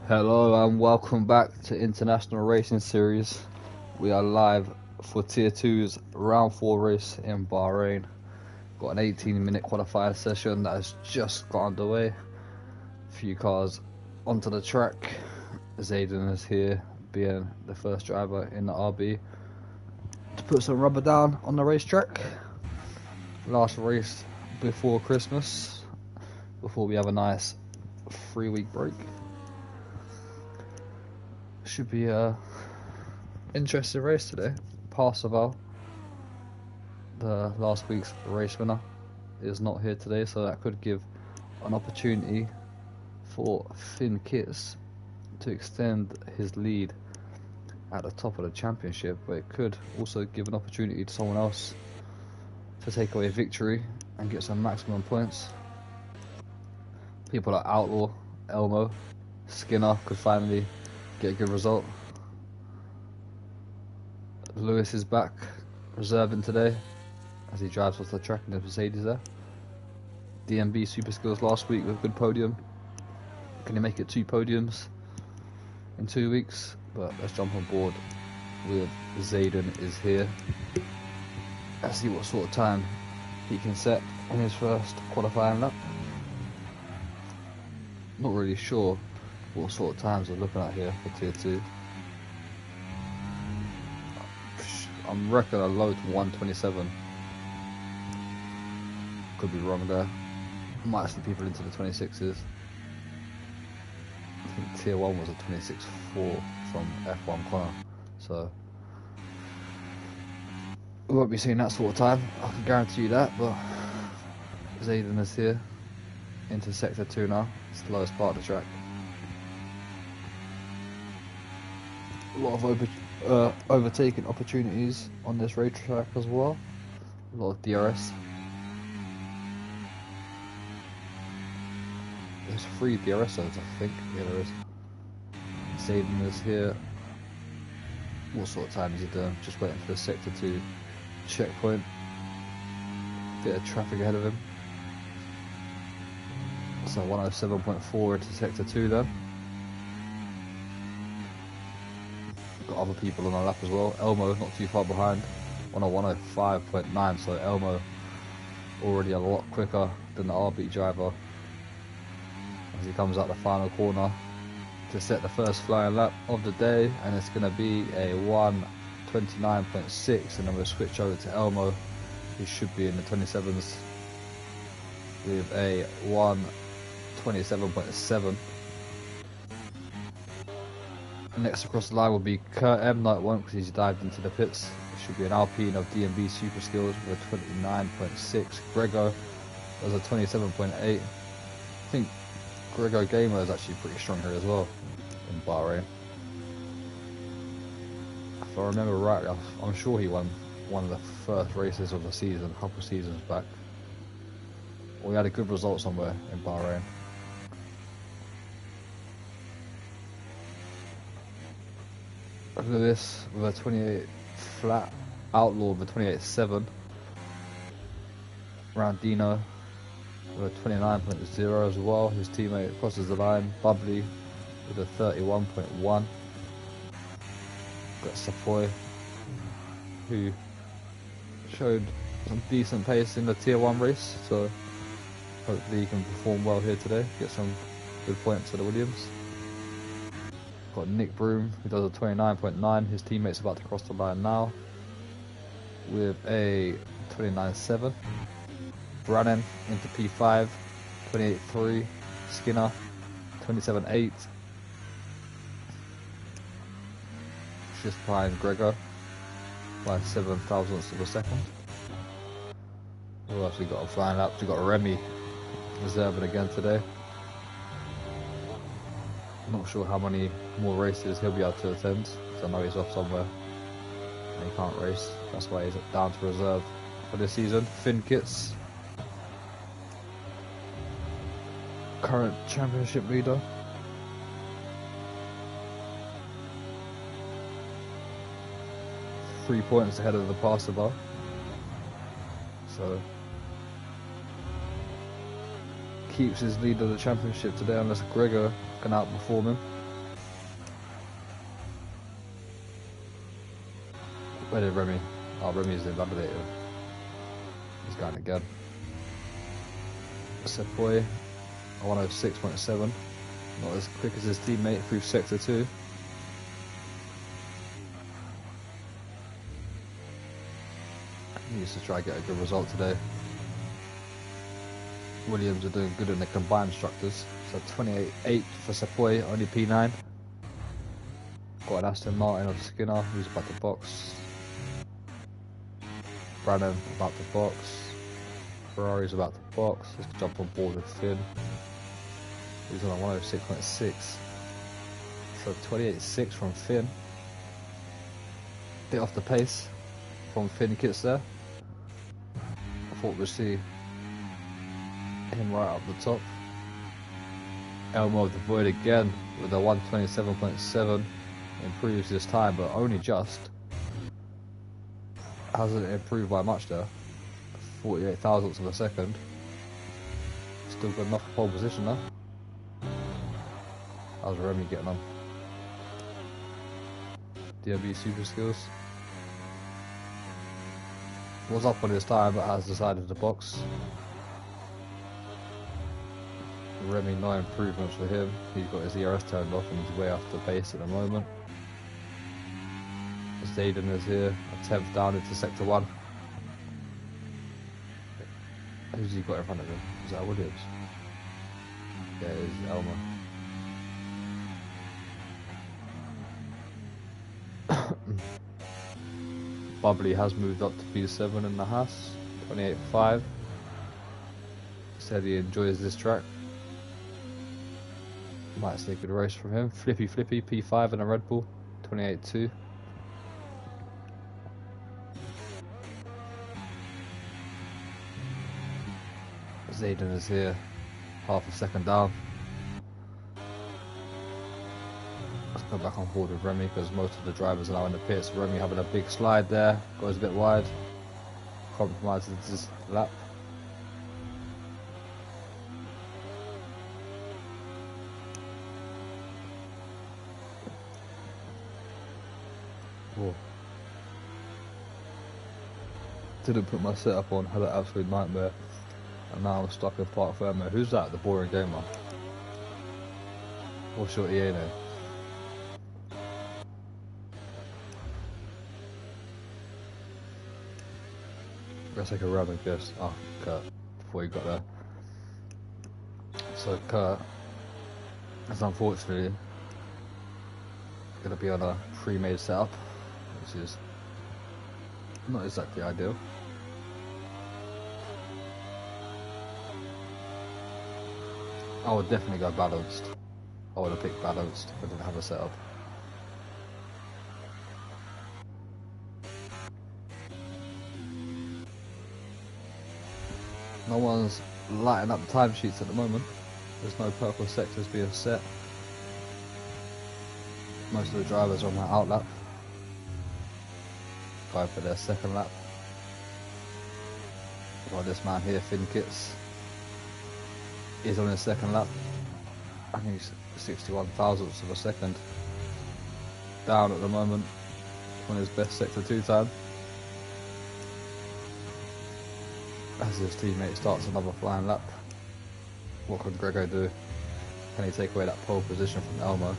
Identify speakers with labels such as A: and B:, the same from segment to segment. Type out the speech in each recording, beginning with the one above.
A: Hello and welcome back to International Racing Series. We are live for Tier 2's Round 4 race in Bahrain. Got an 18-minute qualifying session that has just got underway. A few cars onto the track. Zayden is here, being the first driver in the RB, to put some rubber down on the racetrack. Last race before Christmas, before we have a nice 3-week break. Should be a interesting race today. Parseval, the last week's race winner, is not here today, so that could give an opportunity for Finn Kitts to extend his lead at the top of the championship, but it could also give an opportunity to someone else to take away victory and get some maximum points. People like Outlaw, Elmo, Skinner could finally get a good result. Lewis is back, reserving today, as he drives off the track in his Mercedes there. DMB Super Skills last week with a good podium. Can he make it 2 podiums in 2 weeks? But let's jump on board with Zayden is here. Let's see what sort of time he can set in his first qualifying lap. Not really sure what sort of times we're looking at here for Tier 2. I'm reckoning a low to 127. Could be wrong there. Might see people into the 26s. I think Tier 1 was a 26.4 from F1 Connor. So we won't be seeing that sort of time, I can guarantee you that. But Zayden is here into Sector 2 now. It's the lowest part of the track. A lot of overtaking opportunities on this racetrack as well. A lot of DRS. There's 3 DRS zones, I think. Yeah, there is. Zayden is here. What sort of time is he doing? Just waiting for the Sector 2 checkpoint. Bit of traffic ahead of him. So 107.4 into Sector 2 then. Got other people on the lap as well. Elmo not too far behind on a 105.9, so Elmo already a lot quicker than the RB driver as he comes out the final corner to set the first flying lap of the day, and it's going to be a 129.6, and then we'll switch over to Elmo, who should be in the 27s with a 127.7. Next across the line will be Kurt M. No, it won't, because he's dived into the pits. It should be an Alpine of DMB Super Skills with a 29.6. Grego has a 27.8. I think Grego Gamer is actually pretty strong here as well in Bahrain. If I remember right, I'm sure he won one of the first races of the season, a couple seasons back. Or he had a good result somewhere in Bahrain. Look at this with a 28 flat, Outlaw with a 28.7, Randino with a 29.0 as well. His teammate crosses the line, Bubbly with a 31.1. Got Sapoy, who showed some decent pace in the Tier 1 race, so hopefully he can perform well here today, get some good points for the Williams. Got Nick Broom, who does a 29.9. His teammate's about to cross the line now with a 29.7. Brannan into P5, 28.3. Skinner, 27.8. Just behind Gregor by 7 thousandths of a second. Who else we got on flying laps? We got Remy reserving again today. Not sure how many more races he'll be able to attend, because I know he's off somewhere and he can't race. That's why he's down to reserve for this season. Finn Kitts, current championship leader. Three points ahead of the Parseval. So keeps his lead of the championship today, unless Gregor can outperform him. Where did Remy? Oh, Remy's invalidated. He's going again. Sepoy, 106.7. Not as quick as his teammate through sector 2. He needs to try to get a good result today. Williams are doing good in the combined structures. So 28.8 for Sepoy, only P9. Got an Aston Martin of Skinner, who's about to box. Brannan about to box. Ferrari's about to box. Let's jump on board with Finn. He's on a 106.6. So 28.6 from Finn. Bit off the pace from Finn Kits there. I thought we'd see him right up the top. Elmo of the Void again with a 127.7. Improves this time, but only just. Hasn't improved by much there. 48 thousandths of a second. Still good enough for pole position though. How's Remy getting on? DMB super skills. Was up on his time but has decided to box. Remy, no improvements for him. He's got his IRS turned off and he's way off the pace at the moment. Zayden is here, a 10th down into sector 1. Who's he got in front of him? Is that Williams? Yeah, it's Elmer. Bubbly has moved up to P7 in the Haas, 28.5. Said he enjoys this track. Might see a good race from him. Flippy P5 in a Red Bull, 28.2. Zayden is here, half a second down. Let's go back on board with Remy because most of the drivers are now in the pits. Remy having a big slide there, goes a bit wide, compromises his lap. Whoa. Didn't put my setup on, had an absolute nightmare. And now I'm stuck in Park Fermo. Who's that? The boring gamer? What's your EA name? Let's take a random guess. Oh, Kurt. Before you got there. So Kurt is unfortunately going to be on a pre-made setup, which is not exactly ideal. I would definitely go balanced. I would have picked balanced if I didn't have a setup. No one's lighting up the timesheets at the moment. There's no purple sectors being set. Most of the drivers are on that outlap. Going for their second lap. We've got this man here, Finn Kits. He's on his second lap. I think he's 61 thousandths of a second down at the moment on his best sector 2 time. As his teammate starts another flying lap, what can Grego do? Can he take away that pole position from Elmo?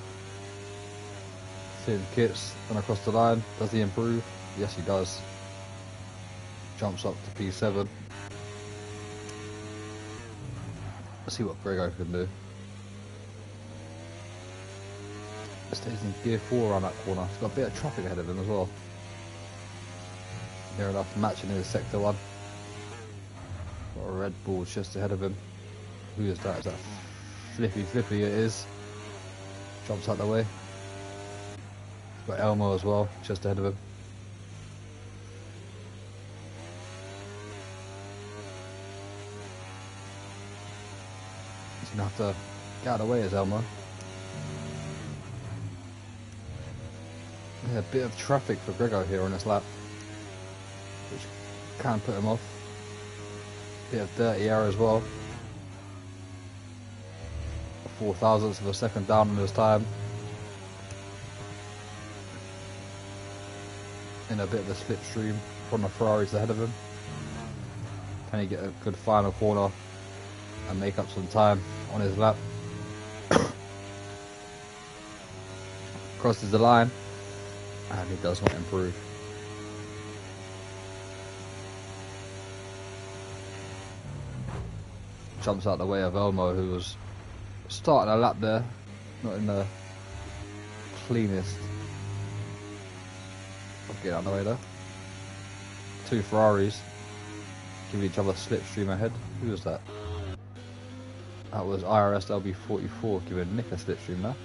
A: Finn Kits and across the line. Does he improve? Yes, he does. Jumps up to P7. Let's see what Grego can do. Stays in gear 4 around that corner. He's got a bit of traffic ahead of him as well. Near enough matching in his sector 1. Got a Red Bull just ahead of him. Who is that? Is that Flippy? It is. Jumps out the way. Got Elmo as well, just ahead of him. He's gonna have to get out of the way as Elmo. Yeah, a bit of traffic for Grego here on this lap, which can put him off. Bit of dirty air as well. 4 thousandths of a second down in his time. in a bit of a slipstream from the Ferraris ahead of him. Can he get a good final corner and make up some time on his lap? Crosses the line, and he does not improve. Jumps out the way of Elmo, who was starting a lap there, not in the cleanest of getting out of the way there. Two Ferraris give each other slipstream ahead. Who was that? That was IRS LB44 giving Nick a slipstream there.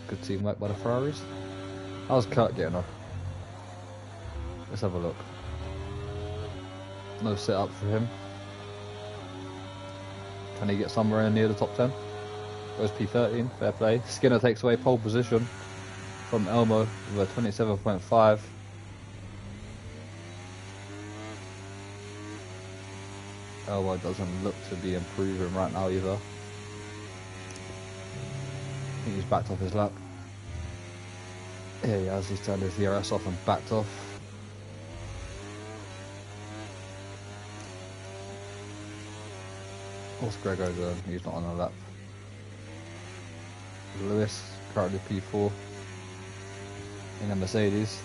A: Good teamwork by the Ferraris. How's Kurt getting off? Let's have a look. No setup for him. Can he get somewhere near the top 10? Goes P13, fair play. Skinner takes away pole position from Elmo with a 27.5. Elmo doesn't look to be improving right now either. I think he's backed off his lap. Here he has, he's turned his IRS off and backed off. What's Grego doing? He's not on the lap. Lewis, currently P4 in a Mercedes.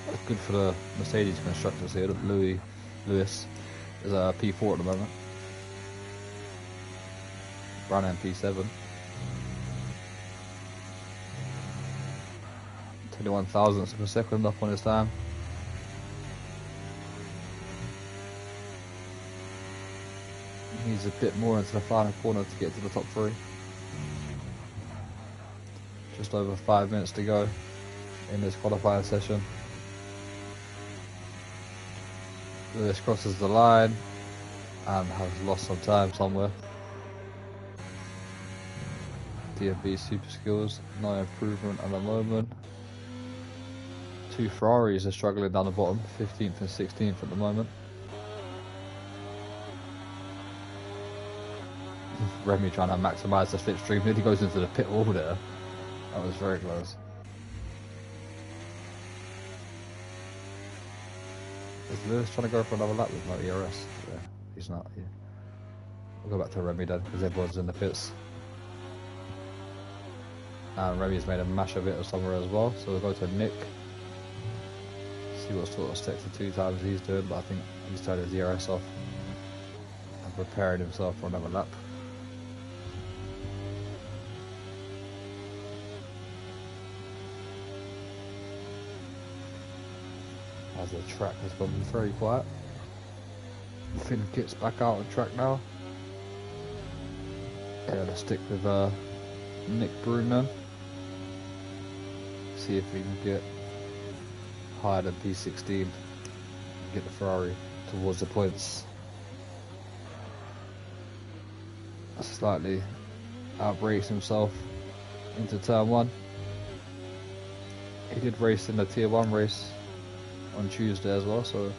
A: That's good for the Mercedes constructors here. Lewis is a P4 at the moment. Brandon P7. 21 thousandths of a second up on his time. He's a bit more into the final corner to get to the top 3. Just over 5 minutes to go in this qualifying session. Lewis crosses the line and has lost some time somewhere. DMB super skills, no improvement at the moment. Two Ferraris are struggling down the bottom, 15th and 16th at the moment. Remy trying to maximise the slipstream, nearly goes into the pit wall there. That was very close. Is Lewis trying to go for another lap with no IRS? Yeah, he's not. Yeah. We'll go back to Remy then, because everyone's in the pits. And Remy's made a mash of it somewhere as well, so we'll go to Nick. See what sort of sector 2 times he's doing, but I think he's turned his IRS off and preparing himself for another lap. As the track has gone very quiet. Finn Kit's back out on track now. Yeah, let's stick with Nick Bruno. See if we can get higher than P16. Get the Ferrari towards the points. Slightly outbrakes himself into turn 1. He did race in the tier 1 race on Tuesday as well, so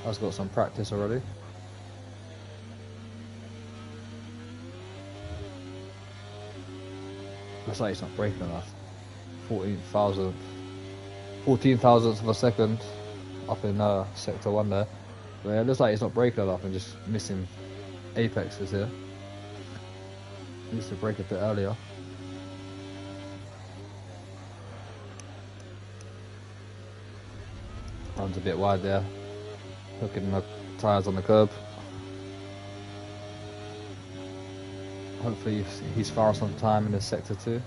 A: has got some practice already. Looks like he's not braking enough. 14 thousandths of a second up in sector 1 there. But yeah, it looks like he's not braking enough and just missing apexes here. Needs to brake a bit earlier. Runs a bit wide there, hooking the tyres on the curb. Hopefully he's fast on time in this sector 2.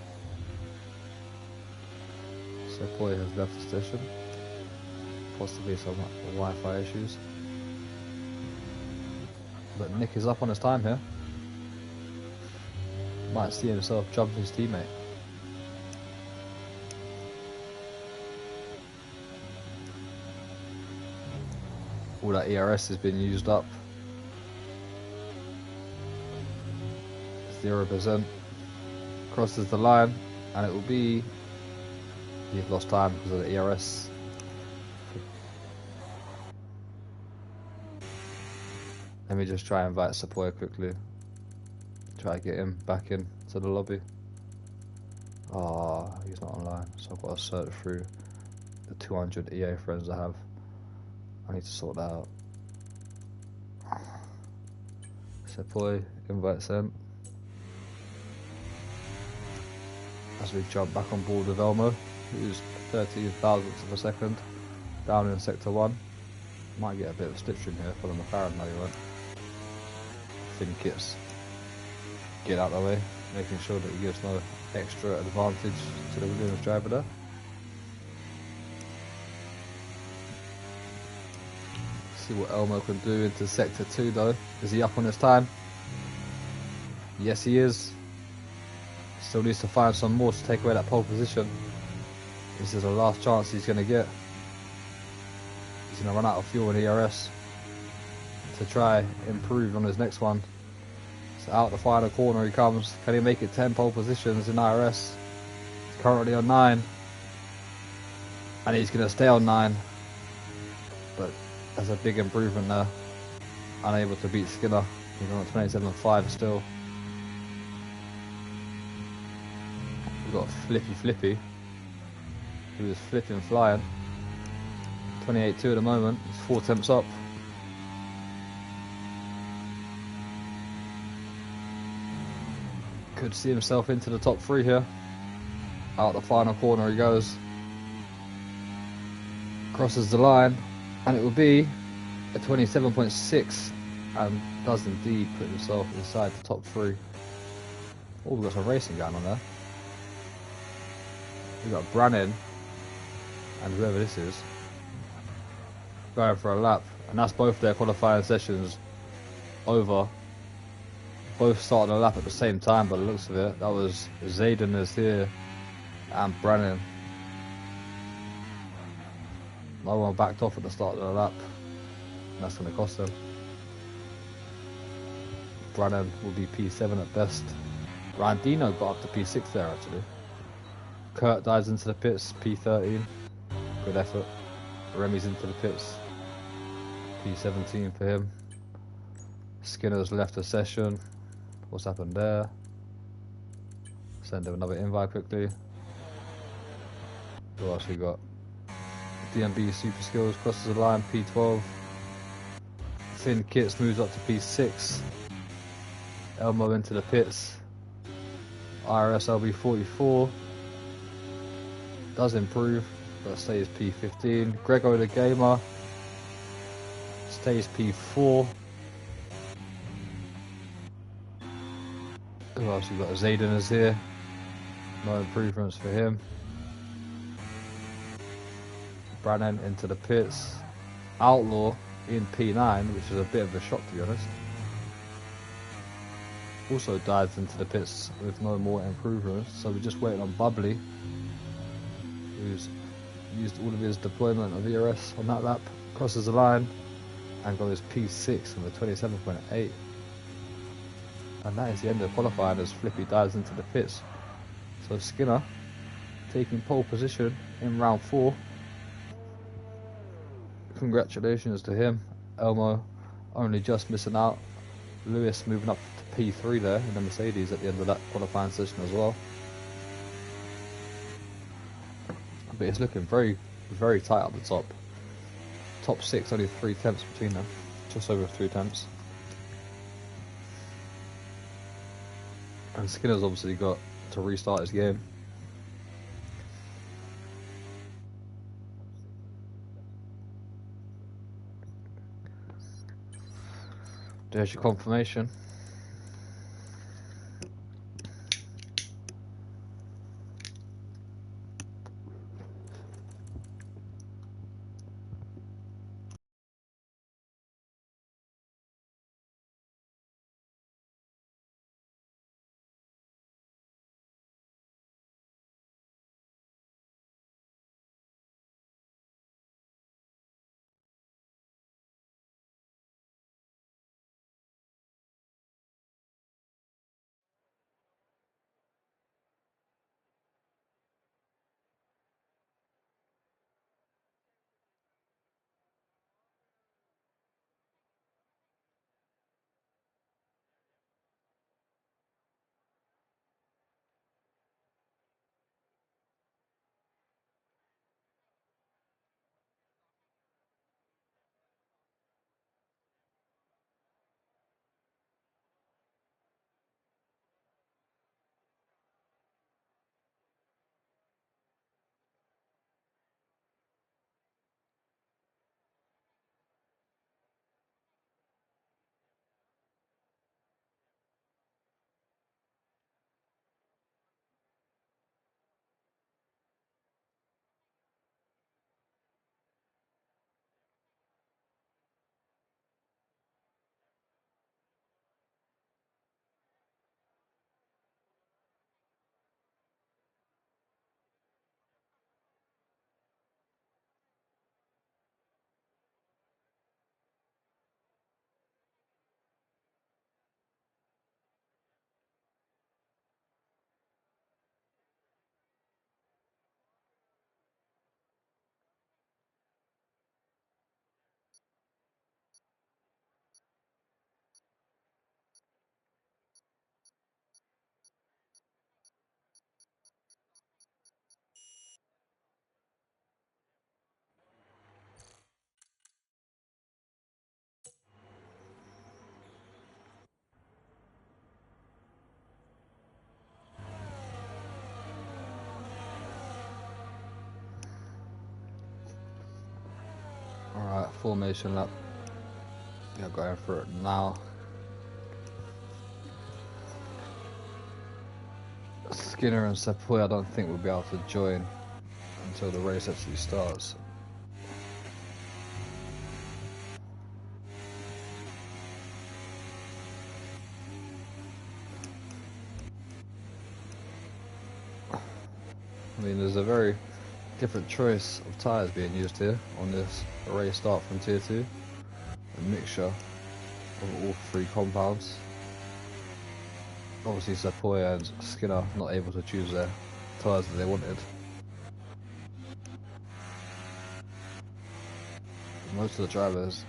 A: So Poy has left the station. Possibly some Wi-Fi issues. But Nick is up on his time here. Might see himself jump his teammate. All that ERS has been used up. 0%. Crosses the line, and it will be. He's lost time because of the ERS. Let me just try and invite Sepoy quickly. Try to get him back in to the lobby. Oh, he's not online, so I've got to search through the 200 EA friends I have. I need to sort that out. Sepoy, invite sent. As we jump back on board with Elmo, who's 13 thousandths of a second down in sector 1. Might get a bit of slipstream here for the McLaren now, you won't. Thin kits. Get out of the way, making sure that he gives no extra advantage to the Williams driver there. See what Elmo can do into sector 2 though. Is he up on his time? Yes, he is. Still needs to find some more to take away that pole position. This is the last chance he's going to get. He's going to run out of fuel in ERS to try improve on his next one. So out the final corner he comes. Can he make it 10 pole positions in IRS? He's currently on 9. And he's going to stay on 9. But that's a big improvement there. Unable to beat Skinner. He's on 27.5 still. We've got Flippy, who is flipping flying. 28.2 at the moment. He's 4 temps up. Could see himself into the top 3 here. Out the final corner he goes. Crosses the line. And it will be a 27.6. And does indeed put himself inside the top 3. Oh, we've got some racing going on there. We've got Brannan and whoever this is going for a lap, and that's both their qualifying sessions over. Both started a lap at the same time by the looks of it. That was Zayden is here and Brannan. No one backed off at the start of the lap, and that's going to cost them. Brannan will be P7 at best. Randino got up to P6 there actually. Kurt dives into the pits, P13. Good effort. Remy's into the pits, P17 for him. Skinner's left the session. What's happened there? Send him another invite quickly. Who else we got? DMB Super Skills crosses the line, P12. Finn Kits moves up to P6. Elmo into the pits. IRS LB44. Does improve, but stays P15. Grego the Gamer stays P4. Who else we got? Zayden is here. No improvements for him. Brannan into the pits. Outlaw in P9, which is a bit of a shock to be honest. Also dives into the pits with no more improvements, so we're just waiting on Bubbly, who's used all of his deployment of ERS on that lap, crosses the line and goes P6 with a 27.8. And that is the end of qualifying as Flippy dives into the pits. So Skinner taking pole position in round 4. Congratulations to him. Elmo only just missing out. Lewis moving up to P3 there in the Mercedes at the end of that qualifying session as well. But it's looking very, very tight up the top. Top 6, only 3 temps between them. Just over 3 temps. And Skinner's obviously got to restart his game. There's your confirmation. formation lap. Yeah, going for it now. Skinner and Sepoy I don't think will be able to join until the race actually starts. I mean, there's a very different choice of tyres being used here on this race start from Tier 2. A mixture of all three compounds. Obviously Sepoy and Skinner not able to choose their tyres that they wanted. Most of the drivers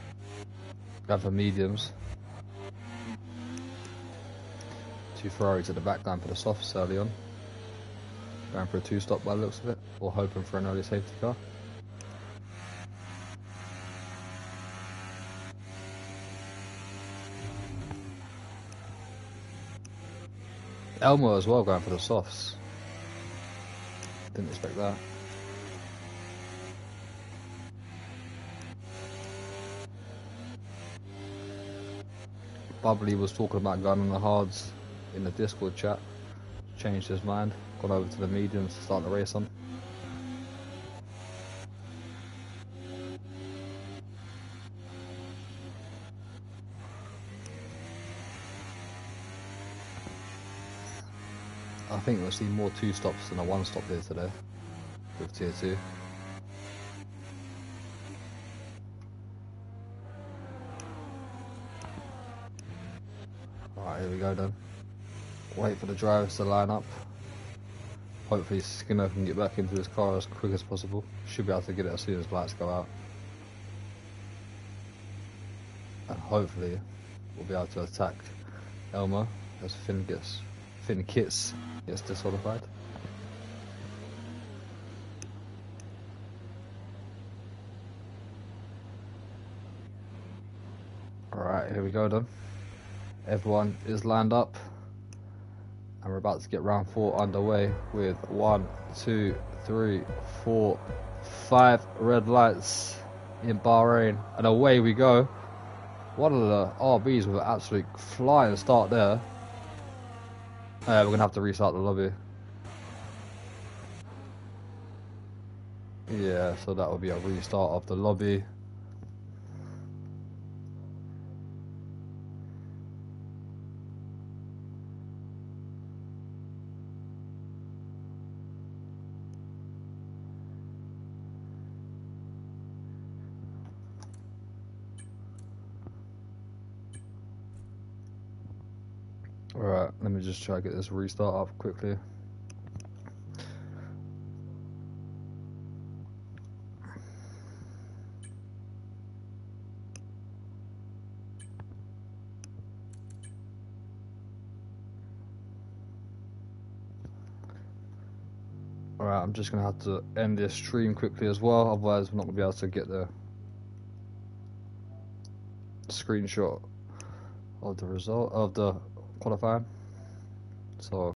A: go for mediums. Two Ferraris at the back going for the softs early on. Going for a 2-stop by the looks of it, or hoping for an early safety car. Elmo as well going for the softs. Didn't expect that. Bubbly was talking about going on the hards in the Discord chat. Changed his mind, gone over to the mediums to start the race on. I think we'll see more 2-stops than a 1-stop here today with Tier 2. Alright, here we go then. Wait for the drivers to line up. Hopefully Skinner can get back into his car as quick as possible. Should be able to get it as soon as lights go out. And hopefully we'll be able to attack Elmo as Finn Kits gets disqualified. Alright, here we go then. Everyone is lined up. And we're about to get round 4 underway with 1, 2, 3, 4, 5 red lights in Bahrain. And away we go. One of the RBs with an absolute flying start there. We're going to have to restart the lobby. Yeah, so that will be a restart of the lobby. Alright, let me just try to get this restart up quickly. Alright, I'm just going to have to end this stream quickly as well, otherwise we're not going to be able to get the screenshot of the result of the qualifying. So